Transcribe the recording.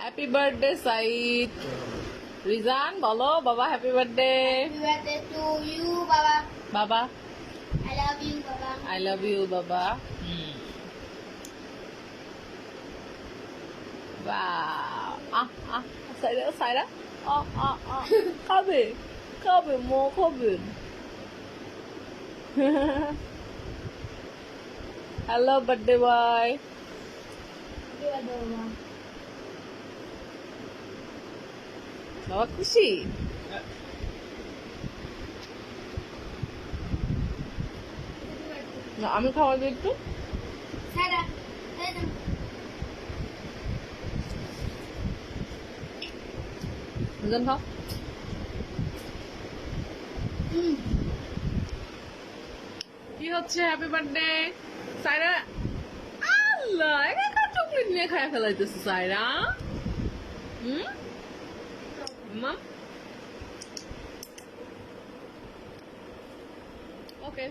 Happy birthday Saeed. Rizan বলো বাবা happy birthday. Happy birthday to you, Baba. বাবা I love you, Baba. I love you বাবা। বাহ আহ আহ সাইরা সাইরা খাবে খাবে মো খাবে। Hello birthday boy. Happy birthday, Baba. বাবা খুশি? না আমি খাওয়াবো একটু। Sarah, Sarah. রিজান খাও। কি হচ্ছে হ্যাপি বার্থডে সাইরা? আল্লাহ একা চকলেট নিয়ে খায় ফেলাইতেছে সাইরা। মা ওকে